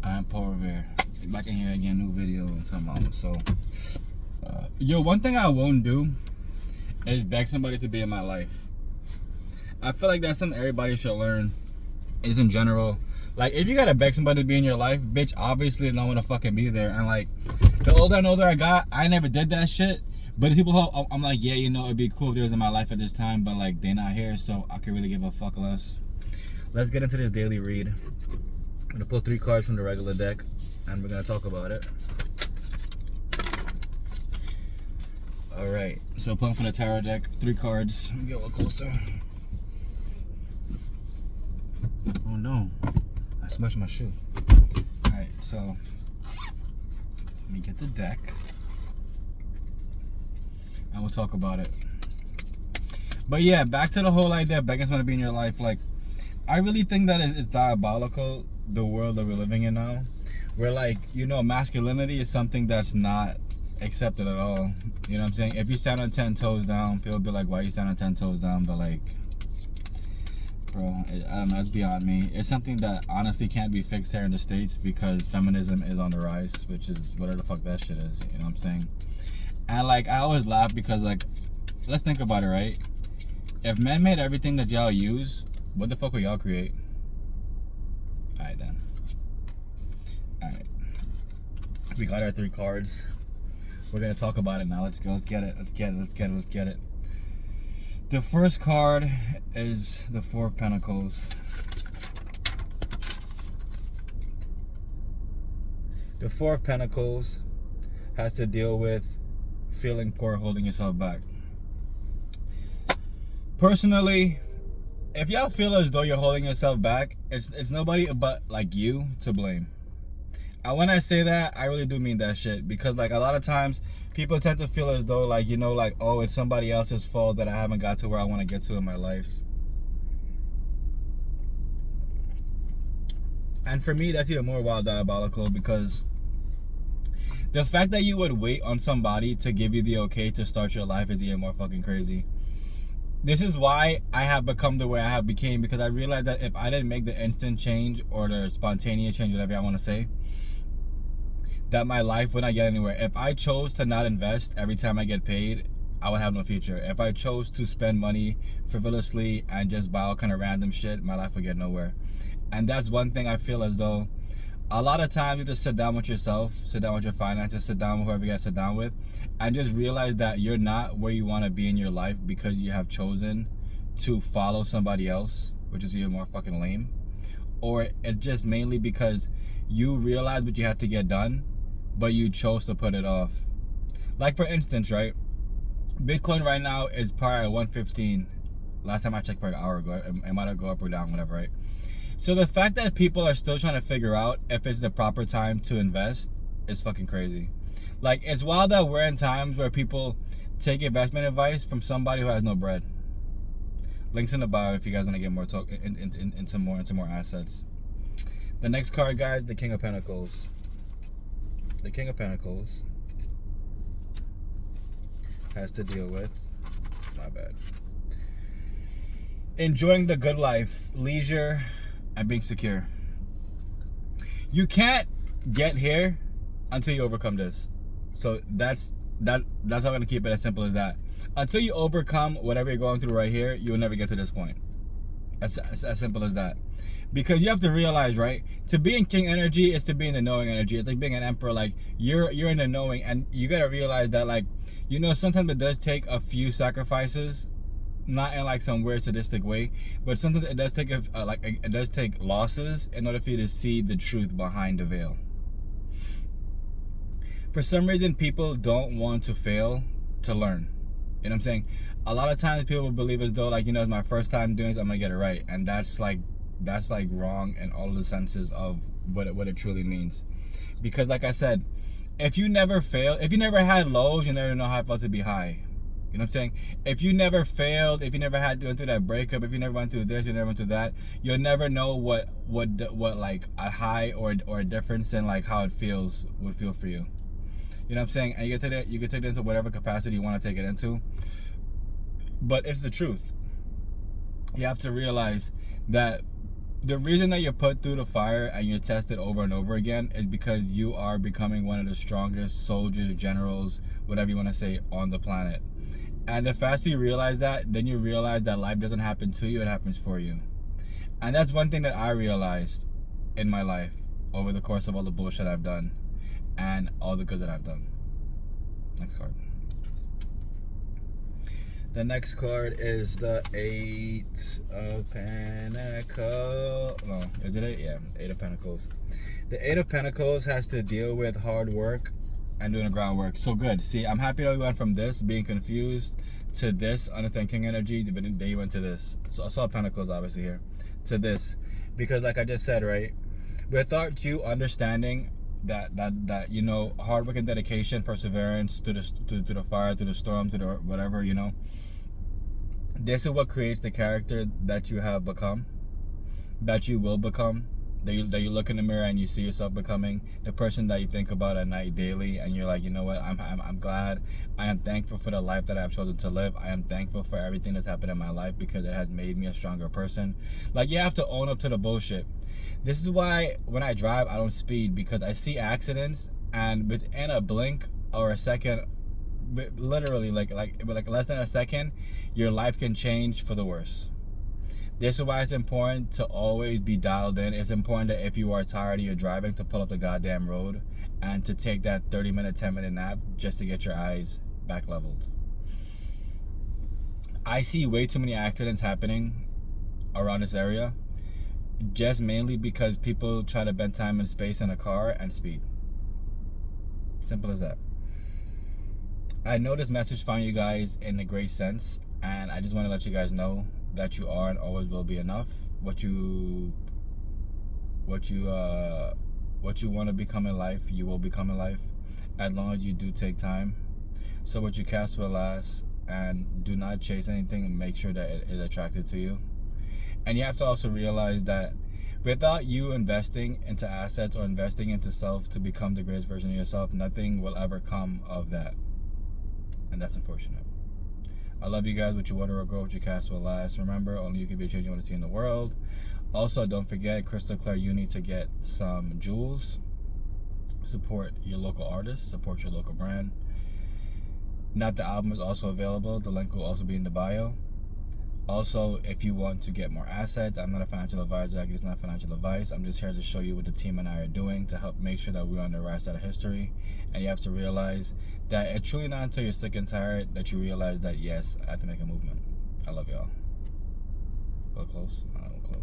I'm Paul Revere. Back in here again, new video. So, yo, one thing I won't do is beg somebody to be in my life. I feel like that's something everybody should learn. Is in general, like, if you gotta beg somebody to be in your life, bitch, obviously no one to fucking be there. And like, the older and older I got, I never did that shit. But the people who I'm like, yeah, you know, it'd be cool if they was in my life at this time, but like, they're not here, so I could really give a fuck less. Let's get into this daily read. I'm gonna pull 3 cards from the regular deck, and we're gonna talk about it. All right, so pulling from the tarot deck, 3 cards. Let me get a little closer. Oh no, I smushed my shoe. All right, so let me get the deck, and we'll talk about it. But yeah, back to the whole idea of begging someone to be in your life. Like, I really think that it's diabolical, the world that we're living in now, where, like, you know, masculinity is something that's not accepted at all. You know what I'm saying? If you stand on 10 toes down, people be like, why you stand on 10 toes down? But like, bro, I don't know, it's beyond me. It's something that honestly can't be fixed here in the States because feminism is on the rise, which is whatever the fuck that shit is. You know what I'm saying? And like, I always laugh because, like, let's think about it, right? If men made everything that y'all use, what the fuck would y'all create? Alright then. Alright. We got our 3 cards. We're gonna talk about it now. Let's go. Let's get it. The first card is the 4 of Pentacles. The 4 of Pentacles has to deal with feeling poor, holding yourself back. Personally, if y'all feel as though you're holding yourself back, it's nobody but like you to blame. And when I say that, I really do mean that shit, because like a lot of times people tend to feel as though, like, you know, like, oh, it's somebody else's fault that I haven't got to where I want to get to in my life. And for me, that's even more wild diabolical, because the fact that you would wait on somebody to give you the okay to start your life is even more fucking crazy. This is why I have become the way I have became, because I realized that if I didn't make the instant change or the spontaneous change, whatever I want to say, that my life would not get anywhere. If I chose to not invest every time I get paid, I would have no future. If I chose to spend money frivolously and just buy all kind of random shit, my life would get nowhere. And that's one thing I feel as though a lot of times you just sit down with yourself, sit down with your finances, sit down with whoever you got to sit down with, and just realize that you're not where you want to be in your life because you have chosen to follow somebody else, which is even more fucking lame. Or it's just mainly because you realize what you have to get done, but you chose to put it off. Like, for instance, right? Bitcoin right now is probably at 115. Last time I checked, probably an hour ago. It might have go up or down, whatever, right? So the fact that people are still trying to figure out if it's the proper time to invest is fucking crazy. Like, it's wild that we're in times where people take investment advice from somebody who has no bread. Links in the bio if you guys want to get more talk into more assets. The next card, guys, the King of Pentacles. The King of Pentacles has to deal with, my bad, enjoying the good life, leisure, and being secure. You can't get here until you overcome this. So that's how I'm gonna keep it as simple as that. Until you overcome whatever you're going through right here, you'll never get to this point. As simple as that. Because you have to realize, right, to be in king energy is to be in the knowing energy. It's like being an emperor. Like, you're in the knowing, and you gotta realize that, like, you know, sometimes it does take a few sacrifices, not in like some weird sadistic way, but sometimes it does take it does take losses in order for you to see the truth behind the veil. For some reason, people don't want to fail to learn. You know what I'm saying? A lot of times people believe as though, like, you know, it's my first time doing this, I'm gonna get it right. And that's like wrong in all the senses of what it truly means. Because like I said, if you never fail, if you never had lows, you never know how it felt to be high. You know what I'm saying? If you never failed, if you never had to go through that breakup, if you never went through this, you never went through that, you'll never know what like a high or a difference in like how it would feel for you. You know what I'm saying? And you can take it into whatever capacity you want to take it into. But it's the truth. You have to realize that The reason that you're put through the fire and you're tested over and over again is because you are becoming one of the strongest soldiers, generals, whatever you want to say, on the planet. And the faster you realize that, then you realize that life doesn't happen to you, it happens for you. And that's one thing that I realized in my life over the course of all the bullshit I've done and all the good that I've done. Next card. The next card is the Eight of Pentacles. No, is it eight? Yeah, Eight of Pentacles. The Eight of Pentacles has to deal with hard work and doing the groundwork. So good. See, I'm happy that we went from this, being confused, to this, understand King energy, but then you went to this. So I saw Pentacles obviously here. To this. Because like I just said, right? Without you understanding that you know, hard work and dedication, perseverance to the fire, to the storm, to the whatever, you know, this is what creates the character that you have become, that you will become, that you look in the mirror and you see yourself becoming, the person that you think about at night daily, and you're like, you know what, I'm glad, I am thankful for the life that I've chosen to live. I am thankful for everything that's happened in my life because it has made me a stronger person. Like, you have to own up to the bullshit. This is why when I drive, I don't speed, because I see accidents, and within a blink or a second, literally like less than a second, your life can change for the worse. This is why it's important to always be dialed in. It's important that if you are tired of your driving, to pull up the goddamn road and to take that 30-minute, 10-minute nap just to get your eyes back leveled. I see way too many accidents happening around this area, just mainly because people try to bend time and space in a car and speed. Simple as that. I know this message found you guys in a great sense, and I just want to let you guys know that you are and always will be enough. What you want to become in life, you will become in life, as long as you do take time. So what you cast will last, and do not chase anything, and make sure that it is attracted to you. And you have to also realize that without you investing into assets or investing into self to become the greatest version of yourself, nothing will ever come of that. And that's unfortunate. I love you guys. What you water will grow, what you cast will last. Remember, only you can be a change you want to see in the world. Also, don't forget, Crystal Clear Uni to get some jewels. Support your local artists. Support your local brand. Not the album is also available. The link will also be in the bio. Also, if you want to get more assets, I'm not a financial advisor. It's not financial advice. I'm just here to show you what the team and I are doing to help make sure that we're on the right side of history. And you have to realize that it's truly not until you're sick and tired that you realize that, yes, I have to make a movement. I love y'all. Go close.